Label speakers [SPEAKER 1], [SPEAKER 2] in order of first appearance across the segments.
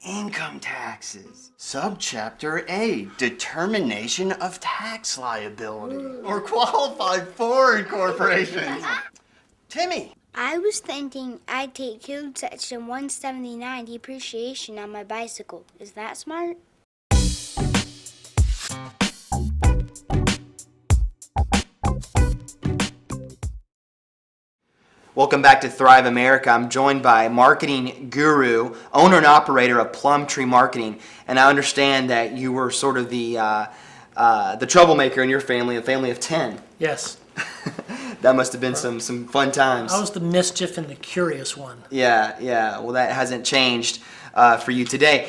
[SPEAKER 1] Income taxes. Subchapter A, determination of tax liability. Or qualified foreign corporations. Timmy.
[SPEAKER 2] I was thinking I'd take Code Section 179 depreciation on my bicycle. Is that smart?
[SPEAKER 3] Welcome back to Thrive America. I'm joined by marketing guru, owner and operator of PlumTree Marketing, and I understand that you were sort of the troublemaker in your family, a family of 10.
[SPEAKER 4] Yes.
[SPEAKER 3] That must have been some fun times.
[SPEAKER 4] I was the mischief and the curious one.
[SPEAKER 3] Yeah. Well, that hasn't changed for you today.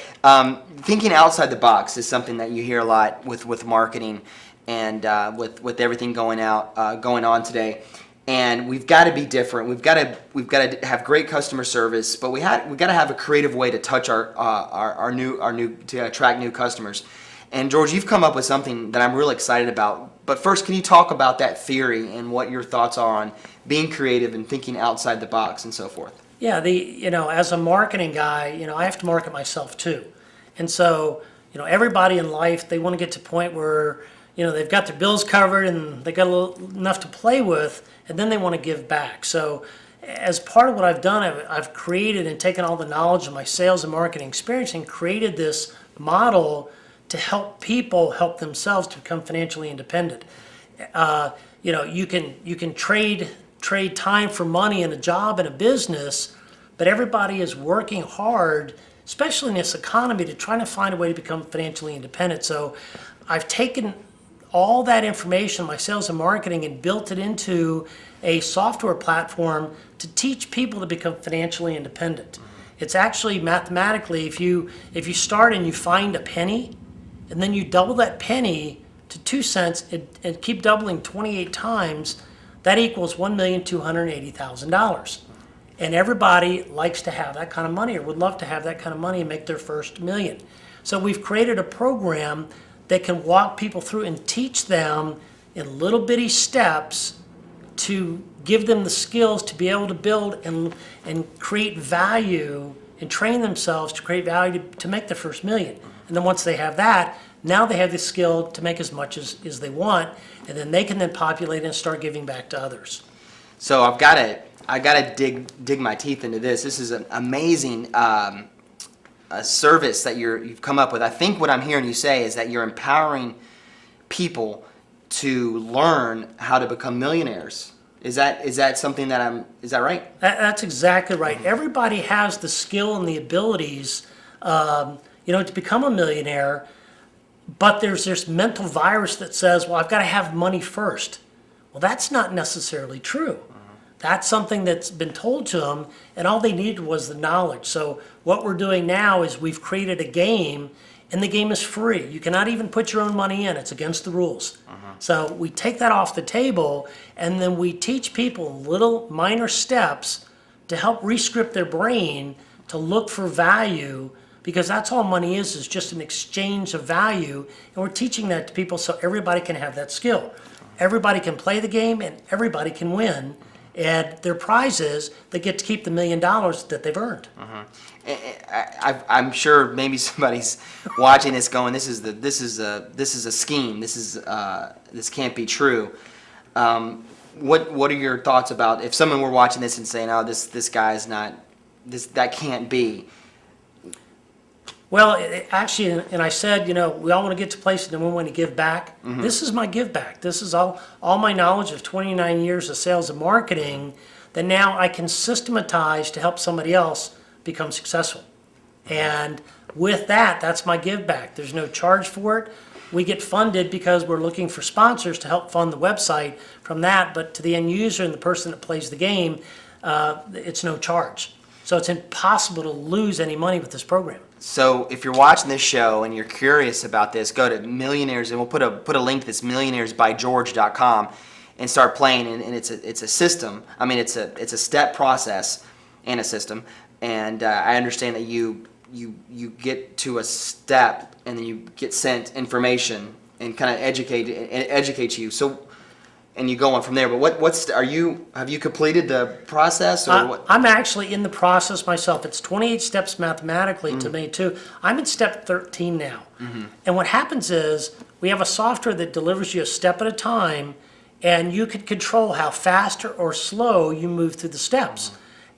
[SPEAKER 3] Thinking outside the box is something that you hear a lot with marketing and with everything going on today. And we've got to be different. We've got to have great customer service, but we got to have a creative way to touch our new to attract new customers. And George, you've come up with something that I'm really excited about. But first, can you talk about that theory and what your thoughts are on being creative and thinking outside the box and so forth?
[SPEAKER 4] Yeah, as a marketing guy, I have to market myself too. And so, everybody in life, they want to get to a point where, they've got their bills covered and they got enough to play with, and then they want to give back. So as part of what I've done, I've created and taken all the knowledge of my sales and marketing experience and created this model to help people help themselves to become financially independent. You can trade time for money in a job and a business, but everybody is working hard, especially in this economy, to try to find a way to become financially independent. So I've taken all that information, my sales and marketing, and built it into a software platform to teach people to become financially independent. It's actually mathematically, if you start and you find a penny, and then you double that penny to 2 cents and keep doubling 28 times, that equals $1,280,000. And everybody likes to have that kind of money, or would love to have that kind of money and make their first million. So we've created a program that can walk people through and teach them in little bitty steps to give them the skills to be able to build and create value and train themselves to create value to make their first million. And then once they have that, now they have the skill to make as much as they want, and then they can then populate and start giving back to others.
[SPEAKER 3] So I gotta dig my teeth into this. This is an amazing a service that you've come up with. I think what I'm hearing you say is that you're empowering people to learn how to become millionaires. Is that something is that right?
[SPEAKER 4] That's exactly right. Everybody has the skill and the abilities, to become a millionaire, but there's this mental virus that says, well, I've got to have money first. Well, that's not necessarily true. That's something that's been told to them, and all they needed was the knowledge. So what we're doing now is we've created a game, and the game is free. You cannot even put your own money in. It's against the rules. So we take that off the table, and then we teach people little minor steps to help re-script their brain to look for value, because that's all money is just an exchange of value, and we're teaching that to people so everybody can have that skill. Everybody can play the game, and everybody can win. And their prize is they get to keep the $1 million that they've earned.
[SPEAKER 3] I'm sure maybe somebody's watching this going, this is a scheme. This can't be true. What are your thoughts about if someone were watching this and saying, oh, this guy's not, that can't be?
[SPEAKER 4] Well, actually, and I said, we all want to get to places and we want to give back. Mm-hmm. This is my give back. This is all my knowledge of 29 years of sales and marketing that now I can systematize to help somebody else become successful. And with that, that's my give back. There's no charge for it. We get funded because we're looking for sponsors to help fund the website from that, but to the end user and the person that plays the game, it's no charge. So it's impossible to lose any money with this program.
[SPEAKER 3] So if you're watching this show and you're curious about this, go to Millionaires, and we'll put a link to this millionairesbygeorge.com and start playing. And it's a system. I mean, it's a step process and a system. And I understand that you get to a step and then you get sent information and kind of educate you. So and you go on from there. But have you completed the process, or what?
[SPEAKER 4] I'm actually in the process myself. It's 28 steps mathematically to me too. I'm in step 13 now. And what happens is we have a software that delivers you a step at a time, and you can control how fast or slow you move through the steps.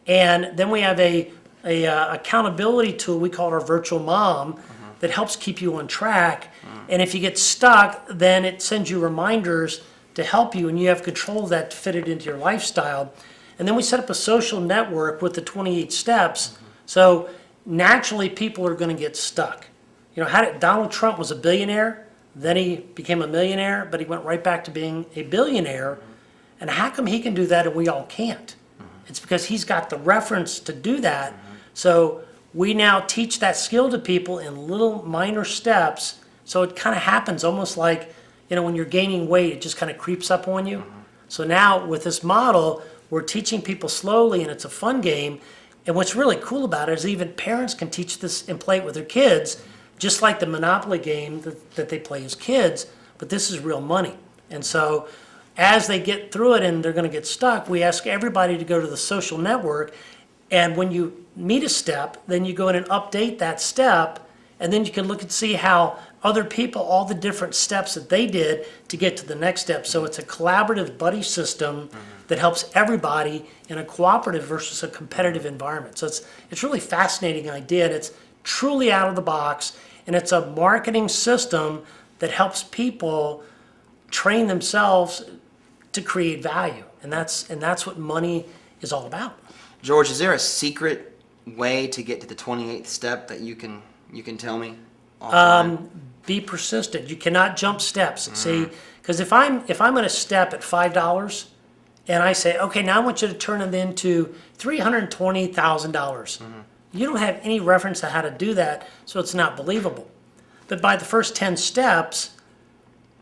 [SPEAKER 4] And then we have a accountability tool, we call it our virtual mom, that helps keep you on track. And if you get stuck, then it sends you reminders to help you, and you have control of that to fit it into your lifestyle. And then we set up a social network with the 28 steps. So naturally, people are going to get stuck. You know, Donald Trump was a billionaire, then he became a millionaire, but he went right back to being a billionaire. And how come he can do that and we all can't? It's because he's got the reference to do that. So we now teach that skill to people in little minor steps. So it kind of happens almost like, you know, when you're gaining weight, it just kind of creeps up on you. So now with this model, we're teaching people slowly, and it's a fun game. And what's really cool about it is even parents can teach this and play it with their kids, just like the Monopoly game that they play as kids, but this is real money. And so as they get through it and they're going to get stuck, we ask everybody to go to the social network, and when you meet a step, then you go in and update that step, and then you can look and see how other people, all the different steps that they did to get to the next step. So it's a collaborative buddy system that helps everybody in a cooperative versus a competitive environment. So it's really fascinating idea, and it's truly out of the box, and it's a marketing system that helps people train themselves to create value. And that's what money is all about.
[SPEAKER 3] George, is there a secret way to get to the 28th step that you can tell me?
[SPEAKER 4] Be persistent. You cannot jump steps. See, because if I'm going to step at $5 and I say, okay, now I want you to turn it into $320,000. You don't have any reference to how to do that, so it's not believable. But by the first 10 steps,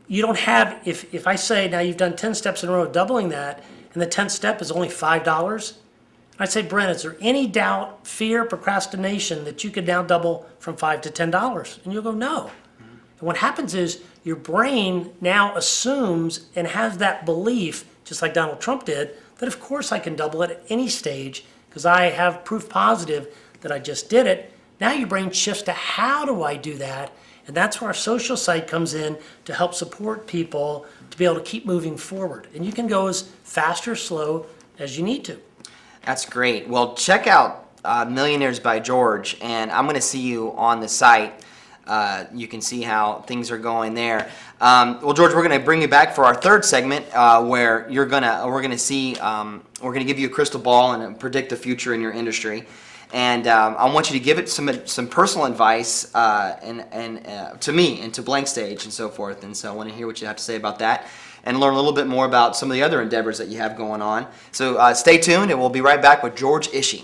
[SPEAKER 4] you don't have, if I say now you've done 10 steps in a row doubling that, and the 10th step is only $5, I'd say, Brent, is there any doubt, fear, procrastination that you could now double from $5 to $10? And you'll go, no. And what happens is your brain now assumes and has that belief, just like Donald Trump did, that of course I can double it at any stage because I have proof positive that I just did it. Now your brain shifts to how do I do that? And that's where our social site comes in to help support people to be able to keep moving forward. And you can go as fast or slow as you need to.
[SPEAKER 3] That's great. Well, check out Millionaires by George, and I'm going to see you on the site. You can see how things are going there. Well, George, we're going to bring you back for our third segment, where we're going to give you a crystal ball and predict the future in your industry. And I want you to give it some personal advice and to me and to Blank Stage and so forth. And so I want to hear what you have to say about that and learn a little bit more about some of the other endeavors that you have going on. So stay tuned, and we'll be right back with George Ishee.